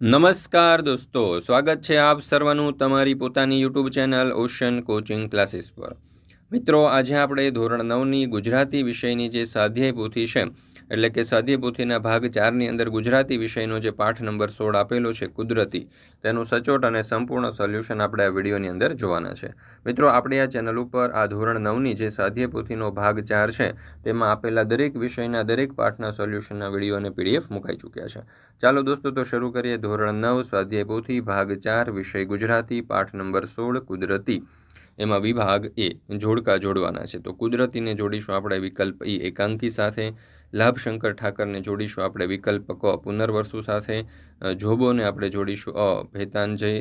નમસ્કાર દોસ્તો, સ્વાગત છે આપ સર્વનું તમારી પોતાની YouTube channel ocean coaching classes પર। મિત્રો, આજે આપણે ધોરણ 9ની ગુજરાતી વિષયની જે સ્વાધ્યાય પોથી છે, એટલે કે સ્વાધ્યાય પોથીના ભાગ 4ની અંદર ગુજરાતી વિષયનો જે પાઠ નંબર 16 આપેલો છે કુદરતી, તેનું સચોટ અને સંપૂર્ણ સોલ્યુશન આપણે આ વિડીયોની અંદર જોવાના છે। મિત્રો, આપણે આ ચેનલ ઉપર આ ધોરણ 9ની જે સ્વાધ્યાય પોથીનો ભાગ 4 છે તેમાં આપેલા દરેક વિષયના દરેક પાઠના સોલ્યુશનના વિડીયો અને પીડીએફ મુકાઈ ચૂક્યા છે। ચાલો દોસ્તો, તો શરૂ કરીએ ધોરણ 9 સ્વાધ્યાય પોથી ભાગ 4 વિષય ગુજરાતી પાઠ નંબર 16 કુદરતી। એમાં વિભાગ એ જોડકા જોડવાના છે। તો કુદરતીને જોડીશું આપણે વિકલ્પ ઈ એકાંકી સાથે, લાભશંકર ઠાકરને જોડીશું આપણે વિકલ્પ ક પુનર્વસુ સાથે, જોબોને આપણે જોડીશું અ ભેતાંજય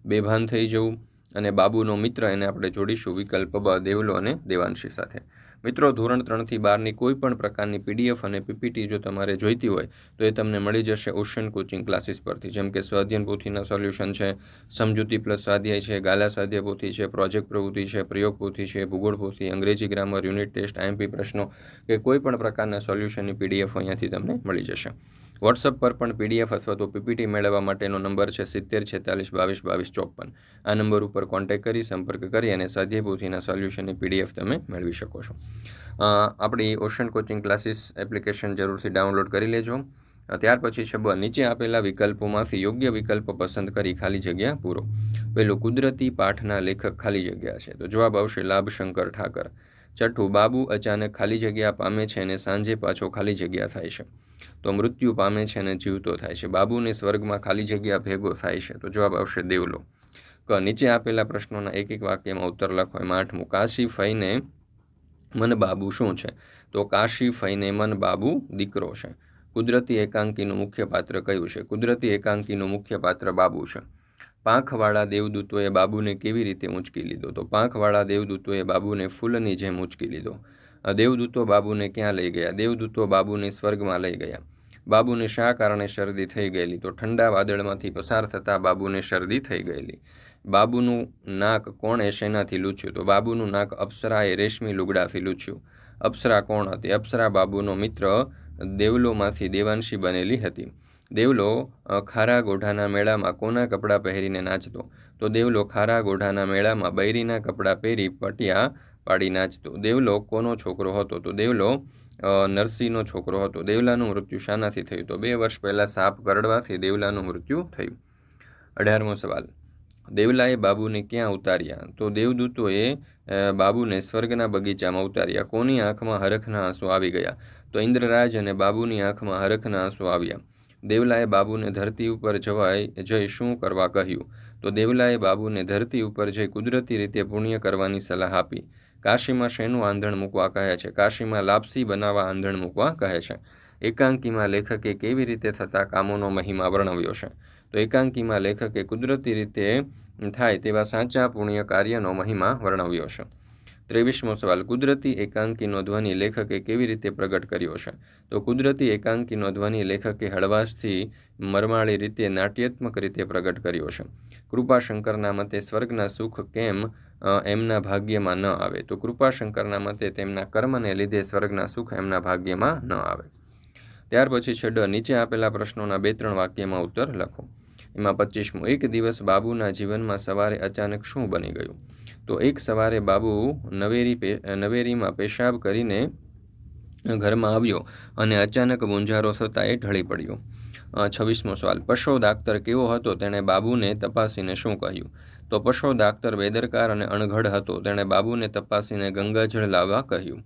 બેભાન થઈ જવું, અને બાબુનો મિત્ર એને આપણે જોડીશું વિકલ્પ બ દેવલો અને દેવાંશી સાથે। મિત્રો, ધોરણ 3થી 12ની કોઈ પણ પ્રકારની પીડીએફ અને પીપીટી જો તમારે જોઈતી હોય તો એ તમને મળી જશે ઓશન કોચિંગ ક્લાસીસ પરથી, જેમ કે સ્વાધ્યાય પોથીના સોલ્યુશન છે, સમજૂતી પ્લસ સ્વાધ્યાય છે, ગાલા સ્વાધ્યાય પોથી છે, પ્રોજેક્ટ પ્રવૃત્તિ છે, પ્રયોગ પોથી છે, ભૂગોળ પોથી, અંગ્રેજી ગ્રામર, યુનિટ ટેસ્ટ, આઈએમપી પ્રશ્નો કે કોઈ પણ પ્રકારના સોલ્યુશનની પીડીએફ અહીંયાથી તમને મળી જશે। વોટ્સઅપ પર પણ પીડીએફ અથવા તો પીપીટી મેળવવા માટેનો નંબર છે 7046222254। આ નંબર ઉપર કોન્ટેક્ટ કરી સંપર્ક કરી અને સ્વાધ્યાય પોથીના સોલ્યુશનની પીડીએફ તમે મેળવી શકો છો। આપણી ઓશન કોચિંગ ક્લાસીસ એપ્લિકેશન જરૂરથી ડાઉનલોડ કરી લેજો। ત્યાર પછી છે નીચે આપેલા વિકલ્પોમાંથી યોગ્ય વિકલ્પ પસંદ કરી ખાલી જગ્યા પૂરો। પહેલું, કુદરતી પાઠના લેખક ખાલી જગ્યા છે, તો જવાબ આવશે લાભશંકર ઠાકર। છઠ્ઠું, બાબુ અચાનક ખાલી જગ્યા પામે છે અને સાંજે પાછો ખાલી જગ્યા થાય છે, તો મૃત્યુ પામે છે અને જીવતો થાય છે। બાબુને સ્વર્ગમાં ખાલી જગ્યા ભેગો થાય છે, તો જવાબ આવશે દેવલો। નીચે આપેલા પ્રશ્નોના એક એક વાક્યમાં ઉત્તર લખો। એમાં 8મું, કાશી ફઈને મન બાબુ શું છે, તો કાશી ફઈને મન બાબુ દીકરો છે। કુદરતી એકાંકીનું મુખ્ય પાત્ર કયું છે? કુદરતી એકાંકીનું મુખ્ય પાત્ર બાબુ છે। પાંખવાળા દેવદૂતોએ બાબુને કેવી રીતે ઊંચકી લીધો, તો પાંખવાળા દેવદૂતોએ બાબુને ફૂલની જેમ ઊંચકી લીધો। દેવદૂતો બાબુને ક્યાં લઈ ગયા? દેવદૂતો બાબુને સ્વર્ગમાં લઈ ગયા। બાબુને શા કારણે શરદી થઈ ગયેલી, તો ઠંડા વાદળમાંથી પસાર થતાં બાબુને શરદી થઈ ગયેલી। બાબુનું નાક કોણે શેનાથી લૂછ્યું, તો બાબુનું નાક અપ્સરાએ રેશમી લુગડાથી લૂછ્યું। અપ્સરા કોણ હતી? અપ્સરા બાબુનો મિત્ર દેવલોમાંથી દેવાંશી બનેલી હતી। દેવલો ખારા ગોઢાના મેળામાં કોના કપડાં પહેરીને નાચતો, તો દેવલો ખારા ગોઢાના મેળામાં બૈરીના કપડાં પહેરી પટિયા પાડી નાચતો। દેવલો કોનો છોકરો હતો, તો દેવલો નરસિંહનો છોકરો હતો। દેવલાનું મૃત્યુ શાનાથી થયું, તો 2 વર્ષ પહેલાં સાપ કરડવાથી દેવલાનું મૃત્યુ થયું। 18મો સવાલ, દેવલાએ બાબુને ક્યાં ઉતાર્યા, તો દેવદૂતોએ બાબુને સ્વર્ગના બગીચામાં ઉતાર્યા। કોની આંખમાં હરખના આંસુ આવી ગયા, તો ઇન્દ્રરાજ અને બાબુની આંખમાં હરખના આંસુ આવ્યા। દેવલાએ બાબુને ધરતી ઉપર જઈ શું કરવા કહ્યું, તો દેવલાએ બાબુને ધરતી ઉપર જઈ કુદરતી રીતે પુણ્ય કરવાની સલાહ આપી। કાશીમાં શેનું આંધણ મૂકવા કહે છે? કાશીમાં લાપસી બનાવવા આંધણ મૂકવા કહે છે। એકાંકીમાં લેખકે કેવી રીતે થતા કામોનો મહિમા વર્ણવ્યો છે, તો એકાંકીમાં લેખકે કુદરતી રીતે થાય તેવા સાચા પુણ્ય કાર્યનો મહિમા વર્ણવ્યો છે। 23મો સવાલ, કુદરતી એકાંકીનો ધ્વનિ લેખકે કેવી રીતે પ્રગટ કર્યો છે, તો કુદરતી એકાંકીનો ધ્વનિ લેખકે હળવાશથી મરમાળી રીતે નાટ્યાત્મક રીતે પ્રગટ કર્યો છે। કૃપાશંકરના મતે સ્વર્ગના સુખ કેમ એમના ભાગ્યમાં ન આવે, તો કૃપાશંકરના મતે તેમના કર્મને લીધે સ્વર્ગના સુખ એમના ભાગ્યમાં ન આવે। ત્યાર પછી છે નીચે આપેલા પ્રશ્નોના 2-3 વાક્યમાં ઉત્તર લખો। એમાં 25મું, એક દિવસ બાબુના જીવનમાં સવારે અચાનક શું બની ગયું, તો એક સવારે બાબુ નવેરીમાં પેશાબ કરીને ઘરમાં આવ્યો અને અચાનક મૂંઝારો થતાં એ ઢળી પડ્યો। 26મો સવાલ, પશો દાક્તર કેવો હતો, તેણે બાબુને તપાસીને શું કહ્યું, તો પશો દાક્તર બેદરકાર અને અણઘડ હતો, તેણે બાબુને તપાસીને ગંગાજળ લાવવા કહ્યું।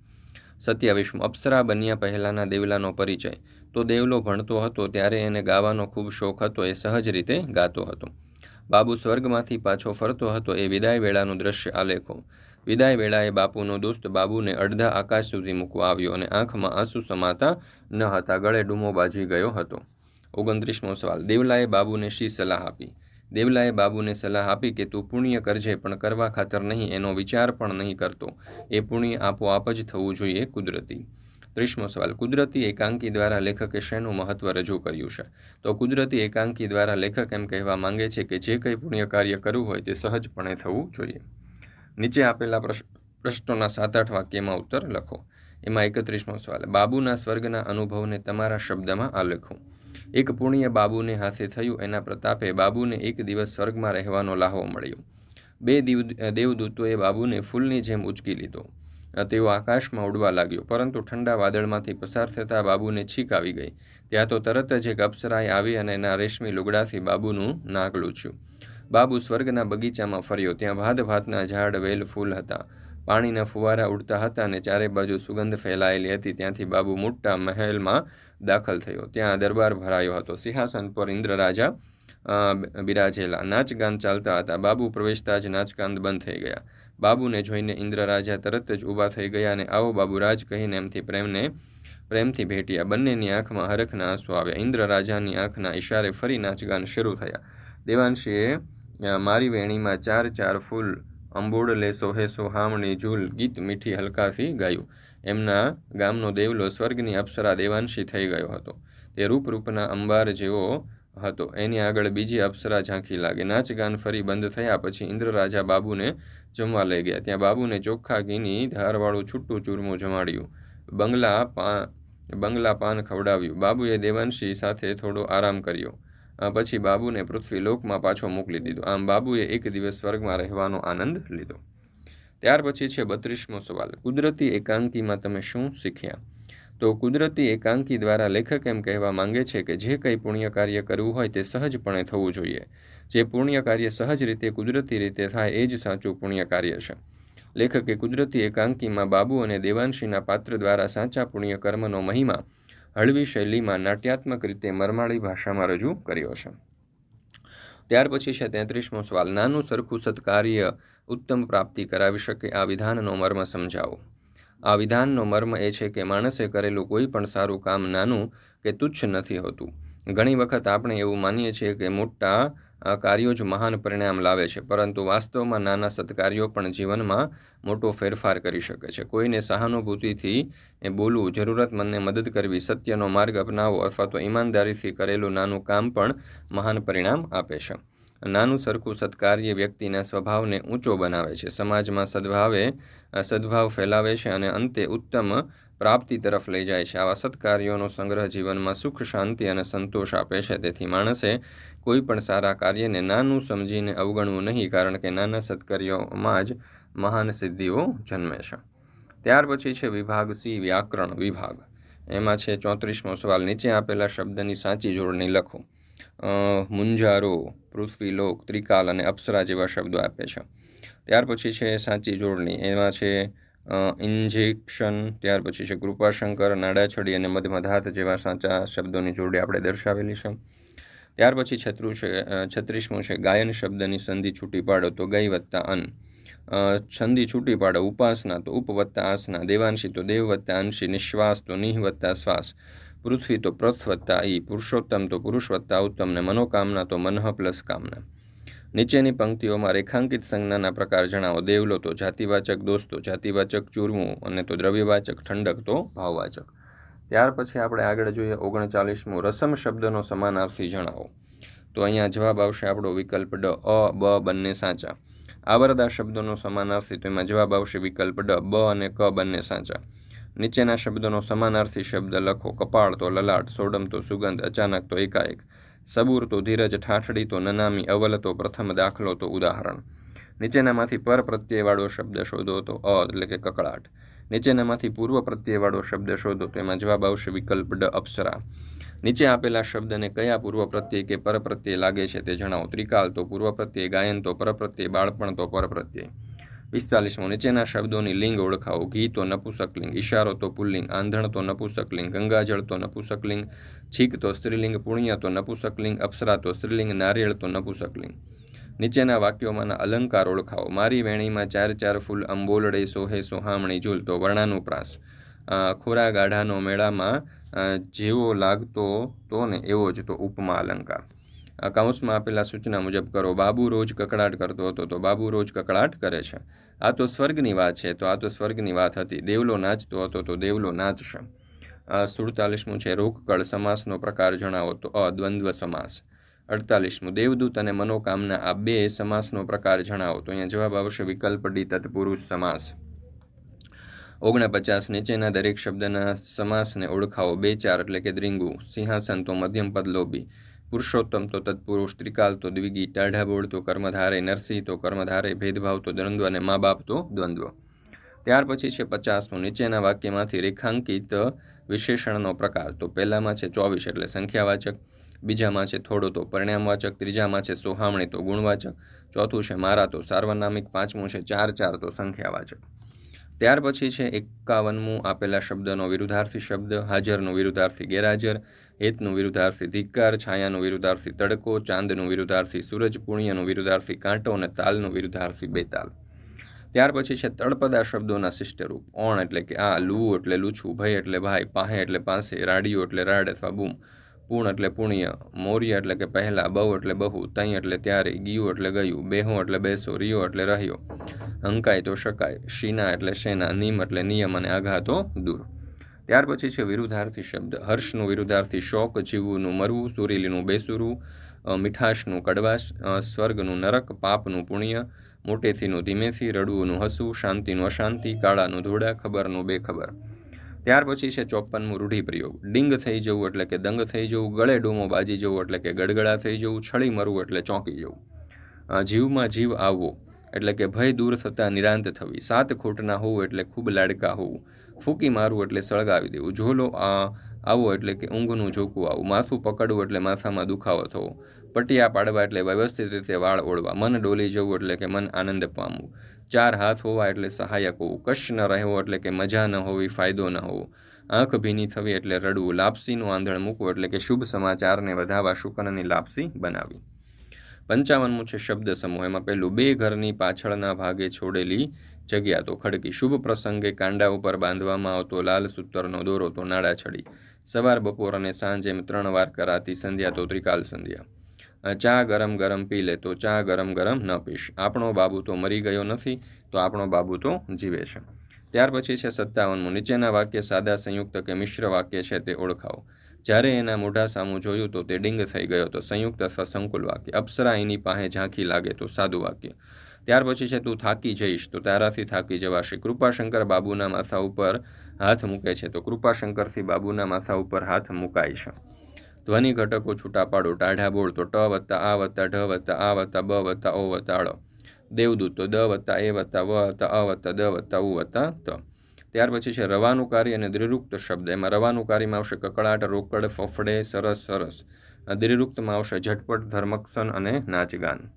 27મું, અપ્સરા બન્યા પહેલાંના દેવલાનો પરિચય, તો દેવલો ભણતો હતો ત્યારે એને ગાવાનો ખૂબ શોખ હતો, એ સહજ રીતે ગાતો હતો। બાબુ સ્વર્ગમાંથી પાછો ફરતો હતો એ વિદાય વેળાનું દ્રશ્ય આલેખો। વિદાય વેળાએ બાપુનો દોસ્ત બાબુને અડધા આકાશ સુધી મૂકવા આવ્યો અને આંખમાં આંસુ સમાતા ન હતા, ગળે ડૂમો બાજી ગયો હતો। 29મો સવાલ, દેવલાએ બાબુને શી સલાહ આપી? દેવલાએ બાબુને સલાહ આપી કે તું પુણ્ય કરજે, પણ કરવા ખાતર નહીં, એનો વિચાર પણ નહીં કરતો, એ પુણ્ય આપોઆપ જ થવું જોઈએ કુદરતી। 30મો સવાલ, કુદરતી એકાંકી દ્વારા લેખકે શેનું મહત્વ રજૂ કર્યું છે, તો કુદરતી એકાંકી દ્વારા લેખક એમ કહેવા માંગે છે કે જે કંઈ પુણ્ય કાર્ય કરવું હોય તે સહજપણે થવું જોઈએ। નીચે આપેલા પ્રશ્નોના 7-8 વાક્યમાં ઉત્તર લખો। એમાં 31મો સવાલ, બાબુના સ્વર્ગના અનુભવને તમારા શબ્દમાં આલેખો। એક પુણ્ય બાબુને હાથે થયું, એના પ્રતાપે બાબુને એક દિવસ સ્વર્ગમાં રહેવાનો લાહવો મળ્યો. બે દેવદૂતોએ બાબુને ફૂલની જેમ ઉચકી લીધો. તેઓ આકાશમાં ઉડવા લાગ્યો, પરંતુ ઠંડા વાદળમાંથી પસાર થતાં બાબુને છીક આવી ગઈ. ત્યાં તો તરત જ એક અપ્સરાએ આવી અને એના રેશમી લુગડાથી બાબુનું નાક લૂછ્યું. બાબુ સ્વર્ગના બગીચામાં ફર્યો. ત્યાં ભાત ભાતના ઝાડ, વેલ, ફૂલ હતા. પાણીના ફુવારા ઉડતા હતા અને ચારે બાજુ સુગંધ ફેલાયેલી હતી. ત્યાંથી બાબુ મોટા મહેલમાં દાખલ થયો. ત્યાં દરબાર ભરાયો હતો. સિંહાસન પર ઇન્દ્ર રાજા બિરાજેલા. નાચગાન ચાલતા હતા. બાબુ પ્રવેશતા જ નાચગાન બંધ થઈ ગયા. બાબુને જોઈને ઇન્દ્ર રાજા તરત જ ઊભા થઈ ગયા અને આવો બાબુરાજ કહીને એમથી પ્રેમથી ભેટ્યા. બંનેની આંખમાં હરખના આંસુ આવ્યા. ઇન્દ્ર રાજાની આંખના ઇશારે ફરી નાચગાન શરૂ થયા. દેવાંશીએ મારી વેણીમાં ચાર ચાર ફૂલ, અંબોડલે સોહે સોહામણી ઝૂલ ગીત મીઠી હલકાથી ગાયું. એમના ગામનો દેવલો સ્વર્ગની અપ્સરા દેવાંશી થઈ ગયો હતો. તે રૂપના અંબાર જેવો હતો. એની આગળ બીજી અપ્સરા ઝાંખી લાગી. નાચગાન ફરી બંધ થયા પછી ઇન્દ્ર રાજા બાબુને જમવા લઈ ગયા. ત્યાં બાબુને ચોખ્ખા ઘીની ધારવાળું છૂટું ચૂરમું જમાડ્યું. બંગલા પાન ખવડાવ્યું. બાબુએ દેવાંશી સાથે થોડો આરામ કર્યો. પછી બાબુને પૃથ્વી લોકમાં પાછો મોકલી દીધો. આમ બાબુએ એક દિવસ સ્વર્ગમાં રહેવાનો આનંદ લીધો. ત્યાર પછી છે 32મો સવાલ. કુદરતી એકાંકીમાં તમે શું શીખ્યા? તો કુદરતી એકાંકી દ્વારા લેખક એમ કહેવા માંગે છે કે જે કંઈ પુણ્ય કાર્ય કરવું હોય તે સહજપણે થવું જોઈએ. જે પુણ્ય કાર્ય સહજ રીતે કુદરતી રીતે થાય એ જ સાચું પુણ્ય કાર્ય છે. લેખકે કુદરતી એકાંકીમાં બાબુ અને દેવાંશીના પાત્ર દ્વારા સાચા પુણ્ય કર્મનો મહિમા હળવી શૈલીમાં નાટ્યાત્મક રીતે મરમાળી ભાષામાં રજૂ કર્યો છે. ત્યાર પછી છે 33મો સવાલ. નાનું સરખું સત્કાર્ય ઉત્તમ પ્રાપ્તિ કરાવી શકે, આ વિધાનનો મર્મ સમજાવો. આ વિધાનનો મર્મ એ છે કે માણસે કરેલું કોઈ પણ સારું કામ નાનું કે તુચ્છ નથી હોતું. ઘણી વખત આપણે એવું માનીએ છીએ કે મોટા કાર્યો જ મહાન પરિણામ લાવે છે, પરંતુ વાસ્તવમાં નાના સત્કાર્યો પણ જીવનમાં મોટો ફેરફાર કરી શકે છે. કોઈને સહાનુભૂતિથી બોલવું, જરૂરતમંદને મદદ કરવી, સત્યનો માર્ગ અપનાવવો અથવા તો ઈમાનદારીથી કરેલું નાનું કામ પણ મહાન પરિણામ આપે છે. નાનું સરખું સત્કાર્ય વ્યક્તિના સ્વભાવને ઊંચો બનાવે છે, સમાજમાં સદ્ભાવ ફેલાવે છે અને અંતે ઉત્તમ પ્રાપ્તિ તરફ લઈ જાય છે. આવા સત્કાર્યોનો સંગ્રહ જીવનમાં સુખ, શાંતિ અને સંતોષ આપે છે. તેથી માણસે કોઈ પણ સારા કાર્યને નાનું સમજીને અવગણવું નહીં, કારણ કે નાના સત્કાર્યોમાં જ મહાન સિદ્ધિઓ જન્મે છે. ત્યાર પછી છે વિભાગ સી, વ્યાકરણ વિભાગ. એમાં છે 34મો સવાલ. નીચે આપેલા શબ્દની સાચી જોડણી લખો. મુંજારો, પૃથ્વીલોક, ત્રિકાલ અને અપ્સરા જેવા શબ્દો આપે છે. ત્યાર પછી છે સાચી જોડણી. એમાં છે ઇન્જેક્શન, ત્યાર પછી છે કૃપાશંકર, નાડાછડી અને મધમધાત જેવા સાચા શબ્દોની જોડી આપણે દર્શાવેલી છે. ત્યાર પછી 36મું છે ગાયન શબ્દની સંધિ છૂટી પાડો, તો ગઈ વત્તા અન. સંધિ છૂટી પાડો, ઉપાસના તો ઉપ વત્તા આસના, દેવાંશી તો દેવ વત્તા અંશી, નિશ્વાસ તો નિહ વત્તા શ્વાસ, પૃથ્વી તો પૃથ વત્તા ઈ, પુરુષોત્તમ તો પુરુષ વત્તા ઉત્તમ ને મનોકામના તો મનઃ પ્લસ કામના. નીચેની પંક્તિઓમાં રેખાંકિત સંજ્ઞાના પ્રકાર જણાવો. દેવલો તો જાતિવાચક, દોસ્તો જાતિવાચક, ચૂરમું અને તો દ્રવ્યવાચક, ઠંડક તો ભાવવાચક. ત્યાર પછી આપણે આગળ જોઈએ 39મું. રસમ શબ્દનો સમાનાર્થી જણાવો. તો અહીંયા જવાબ આવશે આપણો વિકલ્પ ડ. અ, બ બંને સાચા. આવરદા શબ્દોનો સમાનાર્થી, તો એમાં જવાબ આવશે વિકલ્પ ડ. બ અને ક બંને સાચા. નીચેના શબ્દોનો સમાનાર્થી શબ્દ લખો. કપાળ તો લલાટ, સોડમ તો સુગંધ, અચાનક તો એકાએક, સબૂર તો ધીરજ, ઠાઠડી તો નનામી, અવલ તો પ્રથમ, દાખલો તો ઉદાહરણ. નીચેનામાંથી પર પ્રત્યયવાળો શબ્દ શોધો, તો અ એટલે કે કકળાટ. નીચેનામાંથી પૂર્વ પ્રત્યયવાળો શબ્દ શોધો, તો એમાં જવાબ આવશે વિકલ્પ ડ. અપ્સરા. નીચે આપેલા શબ્દને કયા પૂર્વ પ્રત્યય કે પર પ્રત્યય લાગે છે તે જણાવો. ત્રિકાલ તો પૂર્વ પ્રત્યય, ગાયન તો પર પ્રત્યય, બાળપણ તો પર પ્રત્યય. 45મું. નીચેના શબ્દોની લિંગ ઓળખાવો. ઘી તો નપુસકલિંગ, ઈશારો તો પુલ્લિંગ, આંધણ તો નપુસકલિંગ, ગંગાજળ તો નપુસકલિંગ, છીક તો સ્ત્રીલિંગ, પુણ્ય તો નપુસકલિંગ, અપ્સરા તો સ્ત્રીલિંગ, નારિયેળ તો નપુસકલિંગ. નીચેના વાક્યોમાંના અલંકાર ઓળખાવો. મારી વેણીમાં ચાર ચાર ફૂલ, અંબોલડે સોહે સોહામણી ઝૂલ, તો વર્ણાનુપ્રાસ. ખોરા ગાઢાનો મેળામાં જેવો લાગતો તો ને એવો જ, તો ઉપમા અલંકાર. કૌંસમાં આપેલા સૂચના મુજબ કરો. બાબુ રોજ કકડાટ કરતો હતો, તો બાબુ રોજ કકડાટ કરે છે. આ તો સ્વર્ગની વાત છે, તો આ તો સ્વર્ગની વાત હતી. દેવલો નાચતો હતો, તો દેવલો નાચશે. 47મું છે રોકકળ, સમાસનો પ્રકાર જણાવો, તો અ દ્વંદ્વ સમાસ. 48મું દેવદૂત અને મનોકામના, આ બે સમાસનો પ્રકાર જણાવો, તો અહીંયા જવાબ આવશે વિકલ્પ ડી તત્પુરુષ સમાસ. 49 નીચેના દરેક શબ્દના સમાસને ઓળખાવો. 2-4 એટલે કે દ્વિગુ, સિંહાસન તો મધ્યમ પદ લોભી, પુરુષોત્તમ તો તત્પુરુષ, ત્રિકાલ તો દ્વિગી, ટાઢાબોળ તો કર્મધારય, નરસિંહ તો કર્મધારય, ભેદભાવ તો દ્વંદ્વ અને મા બાપ તો દ્વંદ્વ. ત્યાર પછી છે 50મું. નીચેના વાક્યમાંથી રેખાંકિત વિશેષણનો પ્રકાર. તો પહેલામાં છે 24 એટલે સંખ્યાવાચક, બીજામાં છે થોડો તો પરિણામવાચક, ત્રીજામાં છે સોહામણી તો ગુણવાચક, ચોથું છે મારા તો સાર્વનામિક, પાંચમું છે 4-4 તો સંખ્યાવાચક. ત્યાર પછી છે 51મું. આપેલા શબ્દનો વિરુદ્ધાર્થી શબ્દ. હાજરનું વિરુદ્ધાર્થી ગેરહાજર, હેતનું વિરુદ્ધાર્થી ધિક્કાર, છાયાનું વિરુદ્ધાર્થી તડકો, ચાંદનું વિરુદ્ધાર્થી સૂરજ, પુણ્યનું વિરુદ્ધાર્થી કાંટો અને તાલનું વિરુદ્ધાર્થી બેતાલ. ત્યાર પછી છે તળપદા શબ્દોના શિષ્ટરૂપ. ઓણ એટલે કે આ, લૂ એટલે લૂછું, ભય એટલે ભાઈ, પાહે એટલે પાસે, રાડિયો એટલે રાડ અથવા બૂમ, પૂર્ણ એટલે પુણ્ય, મૌર્ય એટલે કે પહેલા, બહુ એટલે બહુ, તઈ એટલે ત્યારે, ગયું એટલે ગયું, બેહો એટલે બેસો, રિયો એટલે રહ્યો, હંકાય તો શકાય, શીના એટલે શેના, નિમ એટલે નિયમ અને આઘા તો દૂર. ત્યાર પછી છે વિરુદ્ધાર્થી શબ્દ. હર્ષનું વિરુદ્ધાર્થી શોક, જીવનું મરવું, સુરીલીનું બેસુરું, મીઠાશનું કડવાશ, સ્વર્ગનું નરક, પાપનું પુણ્ય, મોટેથીનું ધીમેથી, રડવુંનું હસવું, શાંતિનું અશાંતિ, કાળાનું ધોળા, ખબરનું બેખબર. ત્યાર પછી છે 54મું રૂઢિપ્રયોગ. ડિંગ થઈ જવું એટલે કે દંગ થઈ જવું, ગળે ડૂમો બાજી જવું એટલે કે ગડગડા થઈ જવું, છળી મરવું એટલે ચોંકી જવું, જીવમાં જીવ આવવો એટલે કે ભય દૂર થતાં નિરાંત થવી, સાત ખોટના હોવું એટલે ખૂબ લાડકા હોવું, ફૂંકી મારવું એટલે સળગાવી દેવું, ઝોલો આવો એટલે કે ઊંઘનું ઝોકું આવવું, માથું પકડવું એટલે માથામાં દુખાવો થવો, પટિયા પાડવા એટલે વ્યવસ્થિત રીતે વાળ ઓળવા, મન ડોલી જવું એટલે કે મન આનંદ પામવું, 4 હાથ હોવા એટલે સહાયક હોવું, કશ ન રહેવો એટલે કે મજા ન હોવી, ફાયદો ન હોવો, આંખ ભીની થવી એટલે રડવું, લાપસીનું આંધણ મૂકવું એટલે કે શુભ સમાચારને વધાવવા, શુકનની લાપસી બનાવી. 55મું છે શબ્દ સમૂહ. એમાં પહેલું, બે ઘરની પાછળના ભાગે છોડેલી જગ્યા તો ખડકી, શુભ પ્રસંગે કાંડા ઉપર બાંધવામાં આવતો લાલ સૂતરનો દોરો તો નાડાછડી, સવાર બપોર અને સાંજ એમ 3 વાર કરાતી સંધ્યા તો ત્રિકાલ સંધ્યા, ચા ગરમ ગરમ પી લે તો ચા ગરમ ગરમ ન પીશ, આપણો બાબુ તો મરી ગયો નથી તો આપણો બાબુ તો જીવે છે. ત્યાર પછી છે 57મું. નીચેના વાક્ય સાદા, સંયુક્ત કે મિશ્ર વાક્ય છે તે ઓળખાવો. જ્યારે એના મોઢા સામું જોયું તો તે ડિંગ થઈ ગયો તો સંયુક્ત અથવા સંકુલ વાક્ય, અપ્સરા એની પાસે ઝાંખી લાગે તો સાદું વાક્ય. ત્યાર પછી છે તું થાકી જઈશ તો તારાથી થાકી જવાશે, કૃપાશંકર બાબુના માથા ઉપર હાથ મૂકે છે તો કૃપાશંકરથી બાબુના માથા ઉપર હાથ મુકાય છે. ધ્વનિ ઘટકો છૂટા પાડો. ટાઢા બોળ તો ટ વત્તા આ વત્તા ઢ વત્તા આ વત્તા બ વત્તા ઓ વત્તા ળ, દેવદૂત તો દ વત્તા એ વત્તા વ વત્તા અ વત્તા દ વત્તા ઉ વત્તા ત. ત્યાર પછી છે રવાનુકારી અને દ્વિરુક્ત શબ્દ. એમાં રવાનુકારીમાં આવશે કકળાટ, રોકડ, ફફડે, સરસ સરસ. દ્વિરુક્તમાં આવશે ઝટપટ, ધર્મક્ષન અને નાચગાન.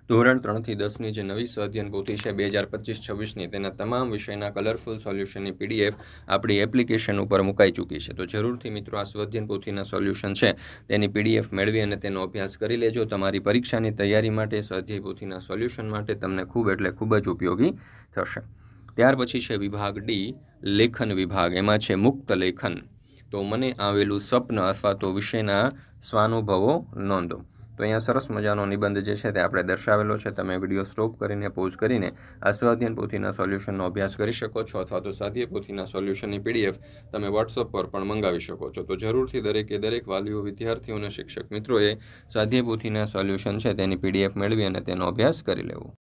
ધોરણ 3 થી 10ની જે નવી સ્વાધ્યાયન પોથી છે 2025-26ની, તેના તમામ વિષયના કલરફુલ સોલ્યુશનની PDF આપણી એપ્લિકેશન ઉપર મુકાઈ ચૂકી છે. તો જરૂરથી મિત્રો આ સ્વાધ્યાયન પોથીના સોલ્યુશન છે તેની PDF મેળવી અને તેનો અભ્યાસ કરી લેજો. તમારી પરીક્ષાની તૈયારી માટે, સ્વાધ્યાય પોથીના સોલ્યુશન માટે તમને ખૂબ એટલે ખૂબ જ ઉપયોગી થશે. ત્યાર પછી છે વિભાગ D, લેખન વિભાગ. એમાં છે મુક્ત લેખન. તો મને આવેલું સ્વપ્ન અથવા તો વિષયના સ્વાનુભવો નોંધો. તો અહીંયા સરસ મજાનો નિબંધ જે છે તે આપણે દર્શાવેલો છે. તમે વિડીયો સ્ટોપ કરીને, પોઝ કરીને આ સ્વાધ્યાયન પોથીના સોલ્યુશનનો અભ્યાસ કરી શકો છો, અથવા તો સ્વાધ્યાય પોથીના સોલ્યુશનની PDF તમે WhatsApp પર પણ મંગાવી શકો છો. તો જરૂરથી દરેક વાલીઓ, વિદ્યાર્થીઓ અને શિક્ષક મિત્રોએ સ્વાધ્યાય પોથીના સોલ્યુશન છે તેની PDF મેળવી અને તેનો અભ્યાસ કરી લેવો.